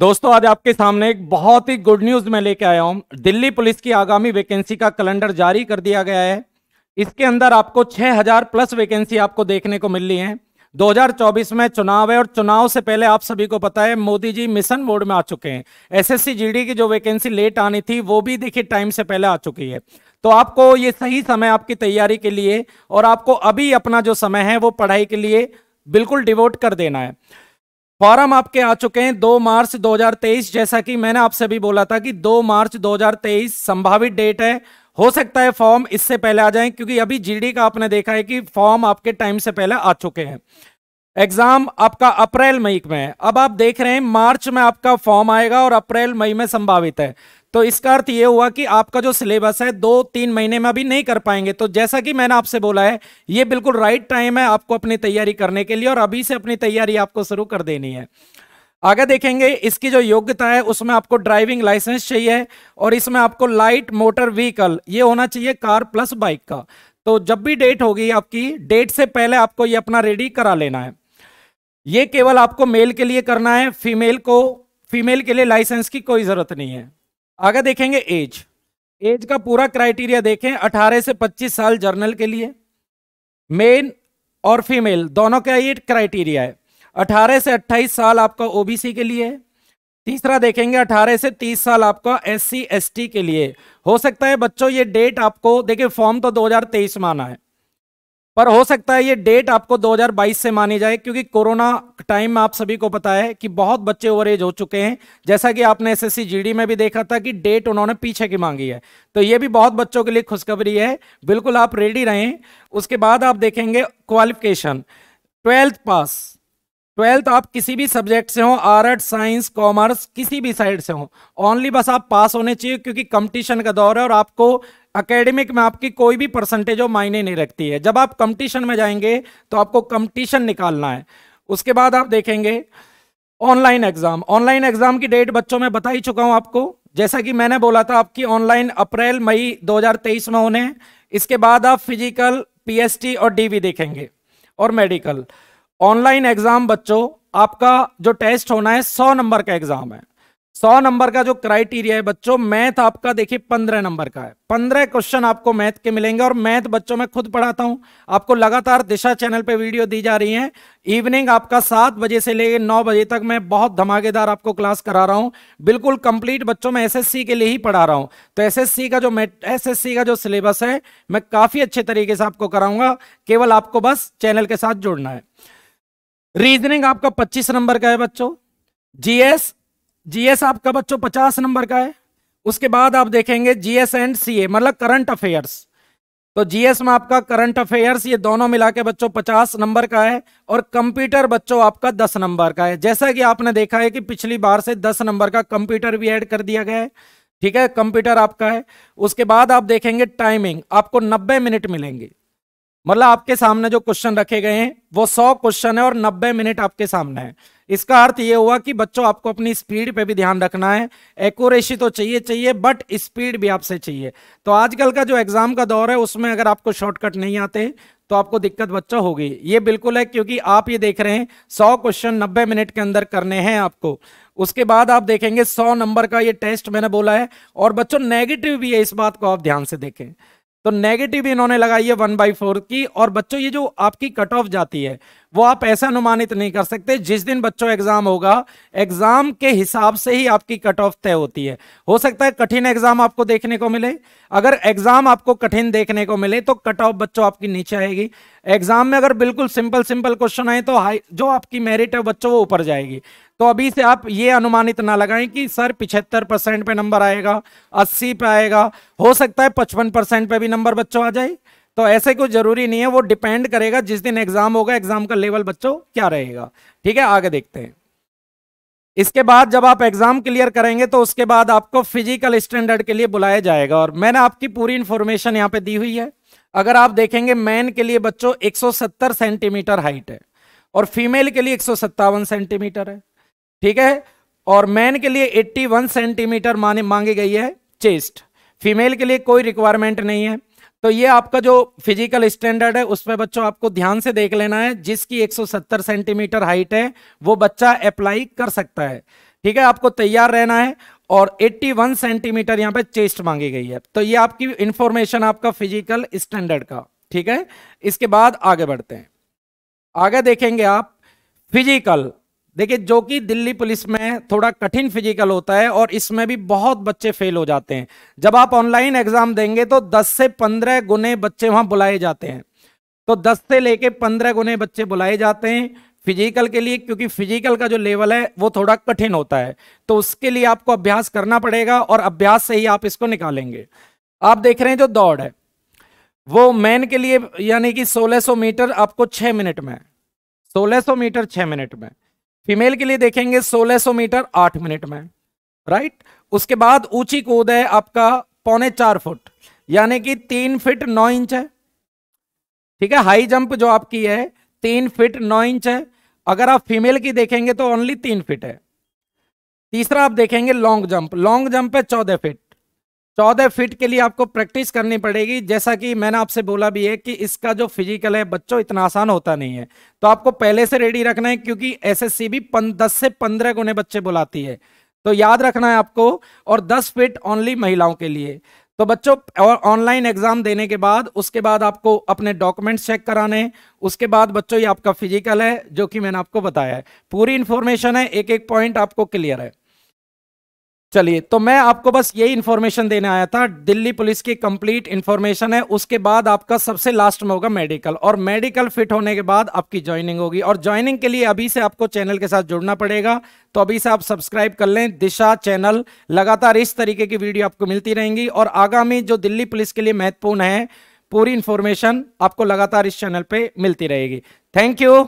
दोस्तों आज आपके सामने एक बहुत ही गुड न्यूज मैं लेके आया हूं। दिल्ली पुलिस की आगामी वैकेंसी का कैलेंडर जारी कर दिया गया है। इसके अंदर आपको 6000 प्लस वैकेंसी आपको देखने को मिल रही है। 2024 में चुनाव है और चुनाव से पहले आप सभी को पता है मोदी जी मिशन मोड में आ चुके हैं। एसएससी जीडी की जो वैकेंसी लेट आनी थी वो भी देखिए टाइम से पहले आ चुकी है। तो आपको ये सही समय आपकी तैयारी के लिए और आपको अभी अपना जो समय है वो पढ़ाई के लिए बिल्कुल डिवोट कर देना है। फॉर्म आपके आ चुके हैं 2 मार्च 2023। जैसा कि मैंने आपसे भी बोला था कि 2 मार्च 2023 संभावित डेट है। हो सकता है फॉर्म इससे पहले आ जाएं क्योंकि अभी जीडी का आपने देखा है कि फॉर्म आपके टाइम से पहले आ चुके हैं। एग्जाम आपका अप्रैल मई में है। अब आप देख रहे हैं मार्च में आपका फॉर्म आएगा और अप्रैल मई में संभावित है। तो इसका अर्थ यह हुआ कि आपका जो सिलेबस है 2-3 महीने में अभी नहीं कर पाएंगे। तो जैसा कि मैंने आपसे बोला है ये बिल्कुल राइट टाइम है आपको अपनी तैयारी करने के लिए और अभी से अपनी तैयारी आपको शुरू कर देनी है। आगे देखेंगे इसकी जो योग्यता है उसमें आपको ड्राइविंग लाइसेंस चाहिए और इसमें आपको लाइट मोटर व्हीकल ये होना चाहिए कार प्लस बाइक का। तो जब भी डेट होगी आपकी डेट से पहले आपको ये अपना रेडी करा लेना है। ये केवल आपको मेल के लिए करना है, फीमेल के लिए लाइसेंस की कोई जरूरत नहीं है। आगे देखेंगे एज का पूरा क्राइटेरिया देखें। 18 से 25 साल जर्नल के लिए, मेन और फीमेल दोनों का ये क्राइटेरिया है। 18 से 28 साल आपका ओबीसी के लिए। तीसरा देखेंगे 18 से 30 साल आपका एससी एसटी के लिए। हो सकता है बच्चों ये डेट आपको देखिए फॉर्म तो 2023 में आना है पर हो सकता है ये डेट आपको 2022 से मानी जाए क्योंकि कोरोना टाइम में आप सभी को पता है कि बहुत बच्चे ओवर एज हो चुके हैं। जैसा कि आपने एसएससी जीडी में भी देखा था कि डेट उन्होंने पीछे की मांगी है। तो ये भी बहुत बच्चों के लिए खुशखबरी है, बिल्कुल आप रेडी रहें। उसके बाद आप देखेंगे क्वालिफिकेशन 12th पास। 12th आप किसी भी सब्जेक्ट से हो, आर्ट साइंस कॉमर्स किसी भी साइड से हो, ओनली बस आप पास होने चाहिए क्योंकि कंपटीशन का दौर है और आपको एकेडमिक में आपकी कोई भी परसेंटेज हो मायने नहीं रखती है। जब आप कंपटीशन में जाएंगे तो आपको कंपटीशन निकालना है। उसके बाद आप देखेंगे ऑनलाइन एग्जाम। ऑनलाइन एग्जाम की डेट बच्चों में बता ही चुका हूं आपको। जैसा कि मैंने बोला था आपकी ऑनलाइन अप्रैल मई 2023 में होने। इसके बाद आप फिजिकल पीएसटी और डीवी देखेंगे और मेडिकल। ऑनलाइन एग्जाम बच्चों आपका जो टेस्ट होना है 100 नंबर का एग्जाम है। 100 नंबर का जो क्राइटेरिया है बच्चों, मैथ आपका देखिए 15 नंबर का है। 15 क्वेश्चन आपको मैथ के मिलेंगे और मैथ बच्चों मैं खुद पढ़ाता हूं। आपको लगातार दिशा चैनल पे वीडियो दी जा रही है। इवनिंग आपका 7 बजे से लेकर 9 बजे तक मैं बहुत धमाकेदार आपको क्लास करा रहा हूं। बिल्कुल कंप्लीट बच्चों मैं एसएससी के लिए ही पढ़ा रहा हूं। तो एसएससी का जो सिलेबस है मैं काफी अच्छे तरीके से आपको कराऊंगा। केवल आपको बस चैनल के साथ जुड़ना है। रीजनिंग आपका 25 नंबर का है बच्चों। जीएस आपका बच्चों 50 नंबर का है। उसके बाद आप देखेंगे जीएस एंड सीए मतलब करंट अफेयर्स। तो जीएस में आपका करंट अफेयर्स ये दोनों मिला के बच्चों 50 नंबर का है और कंप्यूटर बच्चों आपका 10 नंबर का है। जैसा कि आपने देखा है कि पिछली बार से 10 नंबर का कंप्यूटर भी ऐड कर दिया गया है। ठीक है, कंप्यूटर आपका है। उसके बाद आप देखेंगे टाइमिंग आपको 90 मिनट मिलेंगे। मतलब आपके सामने जो क्वेश्चन रखे गए हैं वो 100 क्वेश्चन है और 90 मिनट आपके सामने है। इसका अर्थ ये हुआ कि बच्चों आपको अपनी स्पीड पे भी ध्यान रखना है। एक्यूरेसी तो चाहिए बट स्पीड भी आपसे चाहिए। तो आजकल का जो एग्जाम का दौर है उसमें अगर आपको शॉर्टकट नहीं आते तो आपको दिक्कत बच्चों होगी। ये बिल्कुल है क्योंकि आप ये देख रहे हैं 100 क्वेश्चन 90 मिनट के अंदर करने हैं आपको। उसके बाद आप देखेंगे 100 नंबर का ये टेस्ट मैंने बोला है और बच्चों नेगेटिव भी है, इस बात को आप ध्यान से देखें। तो नेगेटिव भी इन्होंने लगाई है 1/4 की। और बच्चों ये जो आपकी कट ऑफ जाती है वो आप ऐसा अनुमानित नहीं कर सकते। जिस दिन बच्चों एग्जाम होगा एग्जाम के हिसाब से ही आपकी कट ऑफ तय होती है। हो सकता है कठिन एग्जाम आपको देखने को मिले। अगर एग्जाम आपको कठिन देखने को मिले तो कट ऑफ बच्चों आपकी नीचे आएगी। एग्जाम में अगर बिल्कुल सिंपल क्वेश्चन आए तो जो आपकी मेरिट है बच्चों वो ऊपर जाएगी। तो अभी से आप ये अनुमानित ना लगाएं कि सर 75% पे नंबर आएगा, 80 पे आएगा। हो सकता है 55% पे भी नंबर बच्चों आ जाए। तो ऐसे कोई जरूरी नहीं है, वो डिपेंड करेगा जिस दिन एग्जाम होगा एग्जाम का लेवल बच्चों क्या रहेगा। ठीक है, आगे देखते हैं। इसके बाद जब आप एग्जाम क्लियर करेंगे तो उसके बाद आपको फिजिकल स्टैंडर्ड के लिए बुलाया जाएगा और मैंने आपकी पूरी इंफॉर्मेशन यहाँ पे दी हुई है। अगर आप देखेंगे मैन के लिए बच्चों 170 सेंटीमीटर हाइट है और फीमेल के लिए 157 सेंटीमीटर है। ठीक है, और मैन के लिए 81 सेंटीमीटर मांगी गई है चेस्ट। फीमेल के लिए कोई रिक्वायरमेंट नहीं है। तो ये आपका जो फिजिकल स्टैंडर्ड है उस पर बच्चों आपको ध्यान से देख लेना है। जिसकी 170 सेंटीमीटर हाइट है वो बच्चा अप्लाई कर सकता है। ठीक है, आपको तैयार रहना है। और 81 सेंटीमीटर यहाँ पे चेस्ट मांगी गई है। तो ये आपकी इंफॉर्मेशन आपका फिजिकल स्टैंडर्ड का, ठीक है। इसके बाद आगे बढ़ते हैं, आगे देखेंगे आप फिजिकल। देखिए, जो कि दिल्ली पुलिस में थोड़ा कठिन फिजिकल होता है और इसमें भी बहुत बच्चे फेल हो जाते हैं। जब आप ऑनलाइन एग्जाम देंगे तो 10 से 15 गुने बच्चे वहां बुलाए जाते हैं। तो 10 से लेके 15 गुने बच्चे बुलाए जाते हैं फिजिकल के लिए, क्योंकि फिजिकल का जो लेवल है वो थोड़ा कठिन होता है। तो उसके लिए आपको अभ्यास करना पड़ेगा और अभ्यास से ही आप इसको निकालेंगे। आप देख रहे हैं जो दौड़ है वो मैन के लिए यानी कि 1600 मीटर आपको 6 मिनट में, 1600 मीटर 6 मिनट में। फीमेल के लिए देखेंगे 1600 मीटर 8 मिनट में, राइट। उसके बाद ऊंची कूद है आपका 3.25 फुट यानी कि 3 फीट 9 इंच है, ठीक है। हाई जंप जो आपकी है 3 फीट 9 इंच है। अगर आप फीमेल की देखेंगे तो ओनली 3 फीट है। तीसरा आप देखेंगे लॉन्ग जंप, लॉन्ग जंप है 14 फीट। 14 फीट के लिए आपको प्रैक्टिस करनी पड़ेगी। जैसा कि मैंने आपसे बोला भी है कि इसका जो फिजिकल है बच्चों इतना आसान होता नहीं है, तो आपको पहले से रेडी रखना है, क्योंकि एसएससी भी 10 से 15 गुने बच्चे बुलाती है, तो याद रखना है आपको। और 10 फीट ओनली महिलाओं के लिए। तो बच्चों, और ऑनलाइन एग्जाम देने के बाद उसके बाद आपको अपने डॉक्यूमेंट्स चेक कराने हैं। उसके बाद बच्चों ये आपका फिजिकल है जो कि मैंने आपको बताया है, पूरी इंफॉर्मेशन है, एक एक पॉइंट आपको क्लियर है। चलिए, तो मैं आपको बस यही इंफॉर्मेशन देने आया था। दिल्ली पुलिस की कंप्लीट इंफॉर्मेशन है। उसके बाद आपका सबसे लास्ट में होगा मेडिकल, और मेडिकल फिट होने के बाद आपकी ज्वाइनिंग होगी। और ज्वाइनिंग के लिए अभी से आपको चैनल के साथ जुड़ना पड़ेगा, तो अभी से आप सब्सक्राइब कर लें दिशा चैनल। लगातार इस तरीके की वीडियो आपको मिलती रहेंगी और आगामी जो दिल्ली पुलिस के लिए महत्वपूर्ण है पूरी इंफॉर्मेशन आपको लगातार इस चैनल पे मिलती रहेगी। Thank you.